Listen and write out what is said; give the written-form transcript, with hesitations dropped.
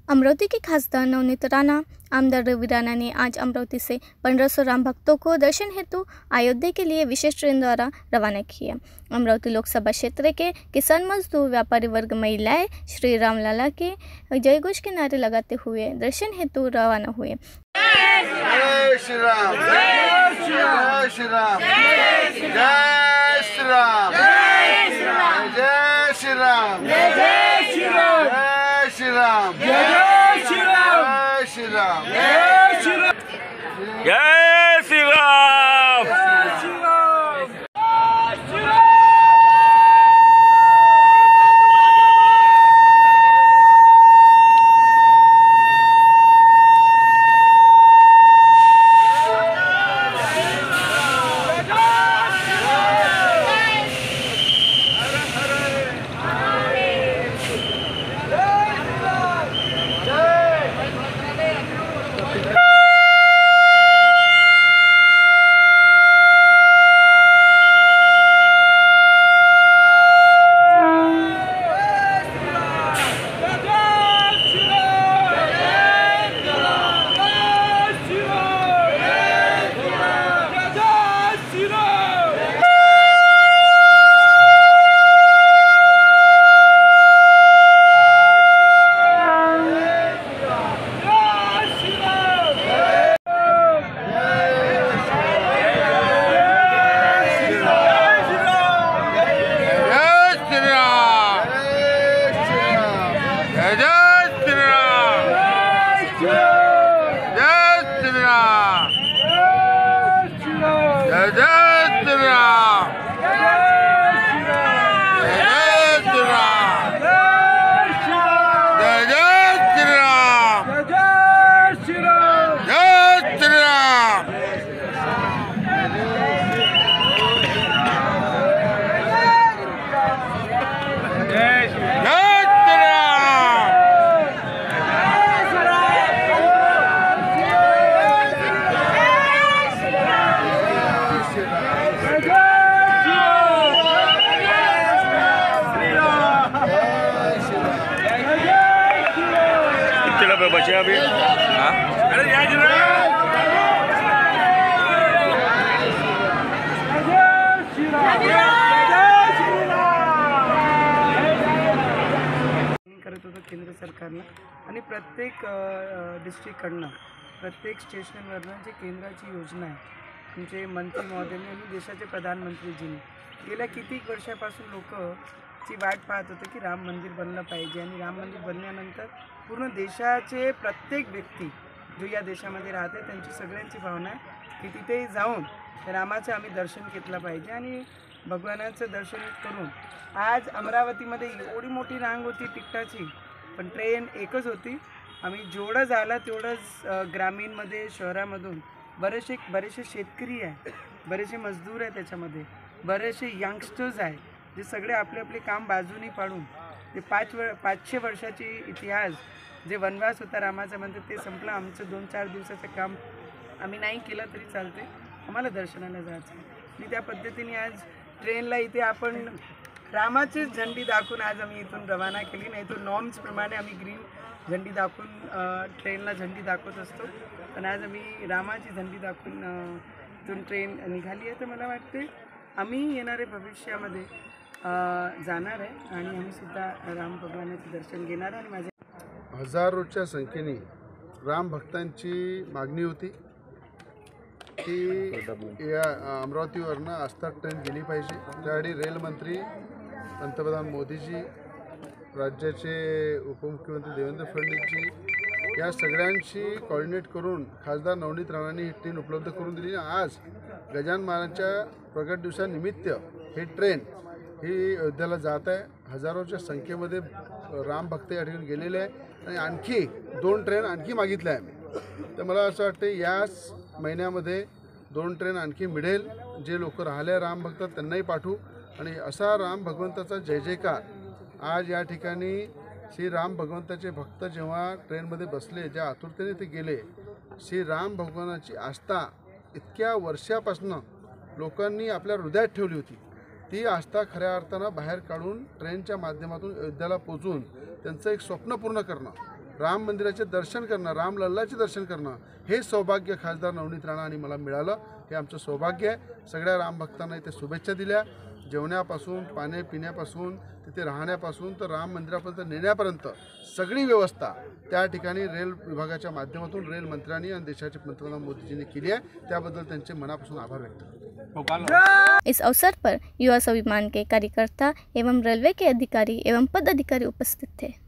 अमरावती के खासदार नवनीत राणा आमदार रवि राणा ने आज अमरावती से 1500 राम भक्तों को दर्शन हेतु अयोध्या के लिए विशेष ट्रेन द्वारा रवाना किया। अमरावती लोकसभा क्षेत्र के किसान मजदूर व्यापारी वर्ग महिलाएं श्री राम लाला के जयघोष के नारे लगाते हुए दर्शन हेतु रवाना हुए। जय श्री राम, जय श्री राम, जय श्री राम, जय श्री राम, जय श्री राम, जय श्री राम, जय श्री राम, जय श्री राम, जय श्री राम, जय श्री राम, जय श्री राम, जय श्री राम। बचे अभी करत होतं केंद्र सरकारनं आणि प्रत्येक डिस्ट्रिक्टकडनं प्रत्येक स्टेशनवरनं जे केंद्राची योजना आहे म्हणजे मंत्री महोदयांनी आणि देशाचे प्रधानमंत्रीजींनी गेल्या कितीक वर्षापासून लोकची वाट पाहत होते की राम मंदिर बनलं पाहिजे आणि राम मंदिर बनल्यानंतर पूर्ण देशाचे प्रत्येक व्यक्ती जो या देशामध्ये राहते त्यांची सगळ्यांची भावना आहे की तिथे जाऊन रामाचं आम्ही दर्शन घेतलं पाहिजे आणि भगवानाचं दर्शन करून आज अमरावतीमध्ये एवढी मोठी रांग होती तिकिटाची पण ट्रेन एकच होती। आम्ही जेवढं झालं तेवढंच ग्रामीणमध्ये शहरामधून बरेचसे शेतकरी आहे, बरेचसे मजदूर आहे, त्याच्यामध्ये बरेचसे यंगस्टर्स आहे जे सगळे आपले आपले काम बाजूनी पाडून ते 500 वर्षाची इतिहास जे वनवास होता रामाचा म्हणतात ते संपलं। आमचं 2-4 दिवसाचं काम आम्ही नाही केलं तरी चालते, आम्हाला दर्शनाला जायचं मी त्या पद्धतीने आज ट्रेनला इथे आपण रामाची झंडी दाखवून आज आम्ही इथून रवाना केली। नाही तर नॉर्म्सप्रमाणे आम्ही ग्रीन झंडी दाखवून ट्रेनला झंडी दाखवत असतो, पण आज आम्ही रामाची झंडी दाखवून इथून ट्रेन निघाली आहे। तर मला वाटते आम्ही येणारे भविष्यामध्ये जाणार आहे आणि आम्ही सुद्धा राम भगवानाचे दर्शन घेणार आणि माझ्या हजारोच्या संख्येने राम भक्तांची मागणी होती की या अमरावतीवरनं आस्था ट्रेन गेली पाहिजे। त्यासाठी रेलमंत्री पंतप्रधान मोदीजी, राज्याचे उपमुख्यमंत्री देवेंद्र फडणवीसजी या सगळ्यांशी कोऑर्डिनेट करून खासदार नवनीत राणांनी ही ट्रेन उपलब्ध करून दिली। आज गजानन महाराजांच्या प्रगट दिवसानिमित्त ही ट्रेन ही अयोध्येला जात आहे। हजारोच्या संख्येमध्ये राम भक्त या ठिकाणी गेलेले आहे आणि आणखी 2 ट्रेन आणखी मागितल्या आहे आम्ही। तर मला असं वाटतं याच महिन्यामध्ये 2 ट्रेन आणखी मिळेल। जे लोक राहिले राम भक्त त्यांनाही पाठवू आणि असा राम भगवंताचा जय जयकार आज या ठिकाणी श्री राम भगवंताचे भक्त जेव्हा ट्रेनमध्ये बसले, ज्या आतुरतेने ते गेले, श्री राम भगवानाची आस्था इतक्या वर्षापासून लोकांनी आपल्या हृदयात ठेवली होती, ती आस्था खऱ्या अर्थानं बाहेर काढून ट्रेनच्या माध्यमातून अयोध्येला पोहोचून त्यांचं एक स्वप्न पूर्ण करणं राम मंदिराचे दर्शन करणं, रामलल्लाचे दर्शन करणं हे सौभाग्य खासदार नवनीत राणा आणि मला मिळालं. हे आमचं सौभाग्य आहे. सगळ्या रामभक्तांना इथे शुभेच्छा दिल्या. जेवण्यापासून पाणी पिण्यापासून तिथे राहण्यापासून तर राम मंदिरापर्यंत नेण्यापर्यंत सगळी व्यवस्था त्या ठिकाणी रेल विभागाच्या माध्यमातून रेल मंत्र्यांनी आणि देशाचे पंतप्रधान मोदीजींनी केली आहे. त्याबद्दल त्यांचे मनापासून आभार व्यक्त करतो. इस अवसर पर युवा स्वाभिमान के कार्यकर्ता एवं रेलवे के अधिकारी एवं पदाधिकारी उपस्थित थे.